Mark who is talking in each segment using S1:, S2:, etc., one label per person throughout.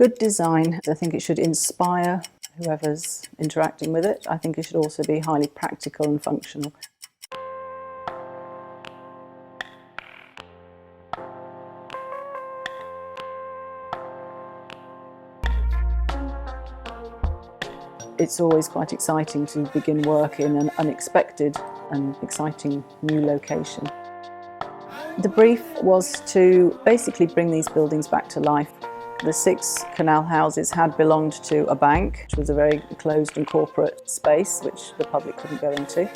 S1: Good design, I think it should inspire whoever's interacting with it. I think it should also be highly practical and functional. It's always quite exciting to begin work in an unexpected and exciting new location. The brief was to basically bring these buildings back to life. The 6 canal houses had belonged to a bank, which was a very closed and corporate space, which the public couldn't go into.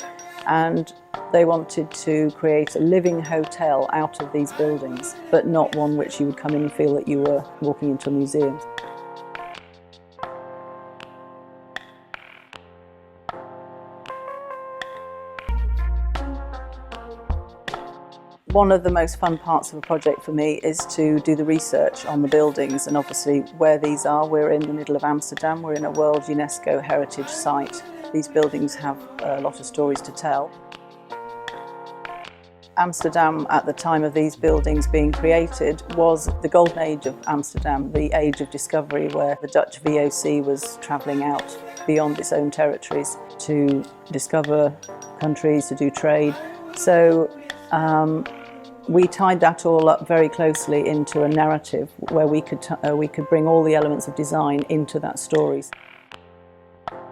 S1: And they wanted to create a living hotel out of these buildings, but not one which you would come in and feel that you were walking into a museum. One of the most fun parts of a project for me is to do the research on the buildings, and obviously where these are, we're in the middle of Amsterdam, we're in a World UNESCO Heritage Site. These buildings have a lot of stories to tell. Amsterdam, at the time of these buildings being created, was the golden age of Amsterdam, the age of discovery, where the Dutch VOC was travelling out beyond its own territories to discover countries, to do trade. So we tied that all up very closely into a narrative where we could bring all the elements of design into that story.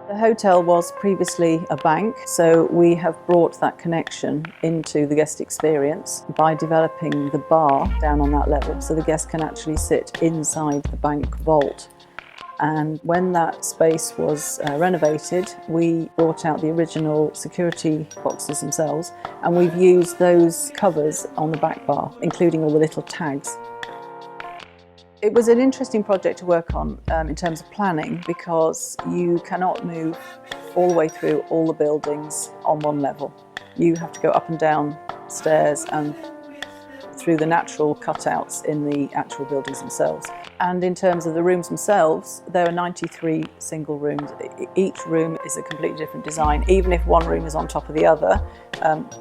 S1: The hotel was previously a bank, so we have brought that connection into the guest experience by developing the bar down on that level, so the guest can actually sit inside the bank vault. And when that space was renovated, we brought out the original security boxes themselves, and we've used those covers on the back bar, including all the little tags. It was an interesting project to work on in terms of planning, because you cannot move all the way through all the buildings on one level. You have to go up and down stairs and through the natural cutouts in the actual buildings themselves. And in terms of the rooms themselves, there are 93 single rooms. Each room is a completely different design. Even if one room is on top of the other,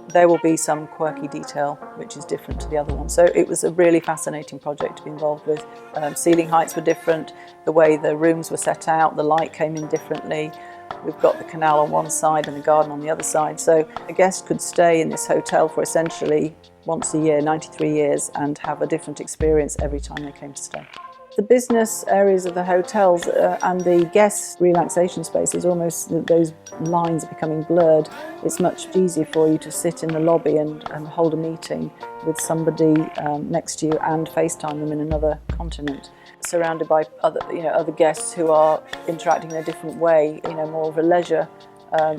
S1: there will be some quirky detail which is different to the other one. So it was a really fascinating project to be involved with. Ceiling heights were different, the way the rooms were set out, the light came in differently. We've got the canal on one side and the garden on the other side. So a guest could stay in this hotel for essentially once a year, 93 years, and have a different experience every time they came to stay. The business areas of the hotels and the guest relaxation spaces, almost those lines are becoming blurred. It's much easier for you to sit in the lobby and hold a meeting with somebody next to you and FaceTime them in another continent, surrounded by other guests who are interacting in a different way, more of a leisure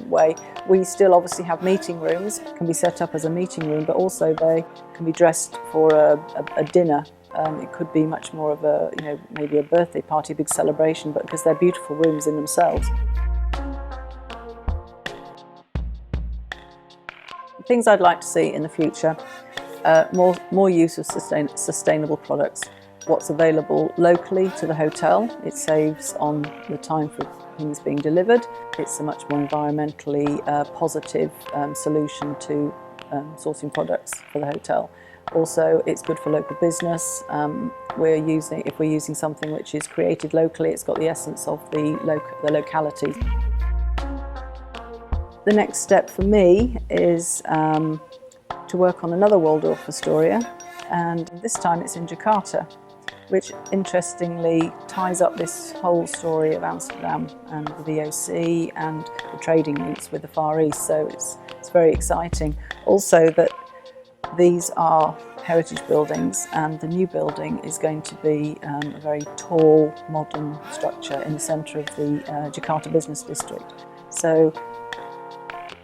S1: way. We still obviously have meeting rooms, can be set up as a meeting room, but also they can be dressed for a dinner. It could be much more of a, maybe a birthday party, a big celebration, but because they're beautiful rooms in themselves. Things I'd like to see in the future, more use of sustainable products. What's available locally to the hotel, it saves on the time for things being delivered. It's a much more environmentally positive solution to sourcing products for the hotel. Also, it's good for local business. If we're using something which is created locally, it's got the essence of the locality. The next step for me is to work on another Waldorf Astoria, and this time it's in Jakarta, which interestingly ties up this whole story of Amsterdam and the VOC and the trading routes with the Far East, so it's very exciting. Also that these are heritage buildings, and the new building is going to be a very tall, modern structure in the centre of the Jakarta Business District. So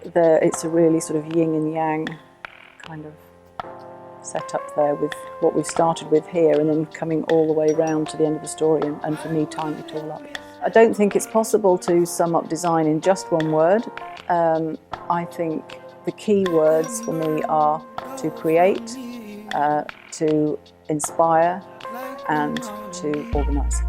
S1: it's a really sort of yin and yang kind of set up there with what we've started with here, and then coming all the way round to the end of the story, and for me tying it all up. I don't think it's possible to sum up design in just one word. I think the key words for me are to create, to inspire, and to organise.